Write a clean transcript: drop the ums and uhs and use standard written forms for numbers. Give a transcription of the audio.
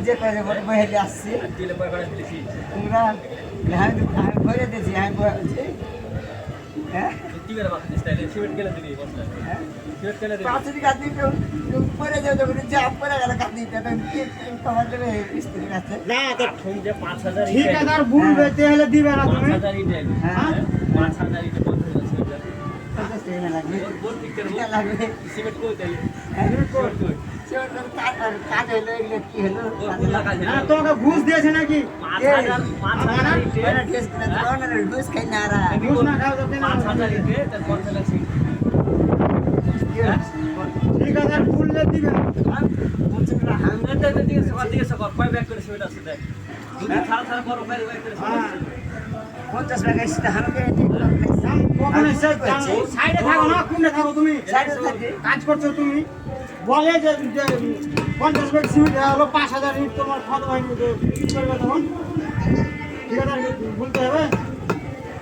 যে করে মহিলা আসছি তোমরা আমি ভরে দিয়েছি আমি বলছি হ্যাঁ পাঁচটি কাঁদি পরে যাও যখন জাম পরে গেল কাঁদি তোমার দেবে স্ত্রীর কাছে না তো ঠিকাদার বলবে তাহলে দিবে না তুমি 5,000 ইটে 50 লাগবে লাগবে সিমেন্ট কই তাইলে কাজ হলো এগুলো কি হলো না তোকে ঘুষ দিয়েছে নাকি 5,000 ইটে ঘুষ খাই না আর ঘুষ না খাও তো 5,000 ইটে তার 50 সিমেন্ট ঠিকাদার বললে দিবে না দিকে সকাল কয় ব্যাগ করে সিমেন্ট আছে দেখ যদি খারাপ খারাপ বড় ব্যাগ করে সিমেন্ট 50 টাকা সেটা আমাকে কখনো সাইডে থাকো না কোনটা থাকো তুমি সাইডে থাকি কাজ করছো তুমি বলে যে 50 ব্যাগ সিমেন্ট হলো 5,000 ইট তোমার খরচ হয়নি তো কি করবে তখন ঠিকাদার বলতে হবে